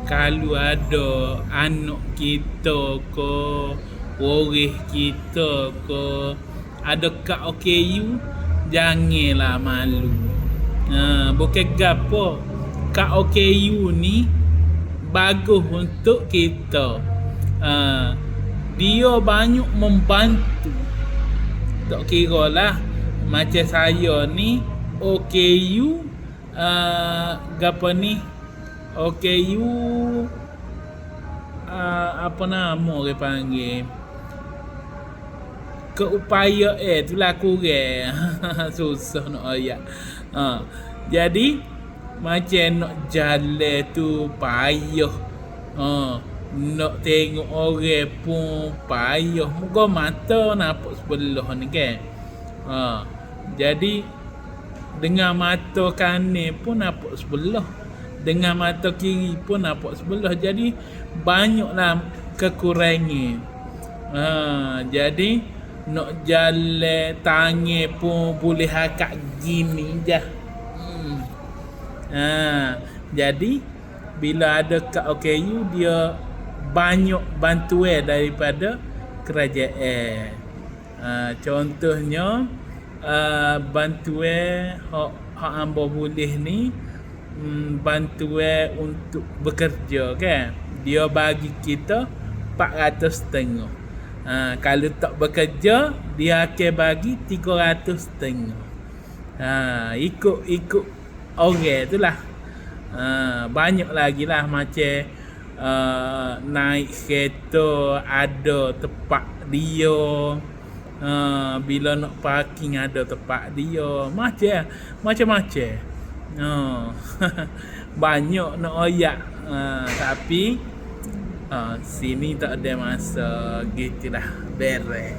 Kalau ada anak kita ke, waris kita ke, ada kad OKU, janganlah malu. Bukan gapo. Kad OKU ni bagus untuk kita. Dia banyak membantu. Tak kira lah macam saya ni OKU gapo ni OKU apa nama orang panggil keupayaan tu lah kurang. Susah nak ayat. Jadi macam nak jalan tu payah. Nak tengok orang pun payah. Muka mata nampak sebelah ni kan. Jadi dengan mata kanan pun nampak sebelah, dengan mata kiri pun nampak sebelah. Jadi banyaklah kekurangan. Jadi nak jalan tangan pun boleh akak gini je. Jadi bila ada kad OKU, dia banyak bantuan daripada kerajaan. Contohnya bantuan hak hamba boleh ni, bantuan untuk bekerja kan. Dia bagi kita 400.5. Kalau tak bekerja, dia akan bagi 300.5. Ikut orang tu lah. Banyak lagi lah macam naik kereta ada tempat dia. Bila nak parking ada tempat dia. Macam-macam. Banyak nak oyak. Tapi sini tak ada masa, gitulah, beres.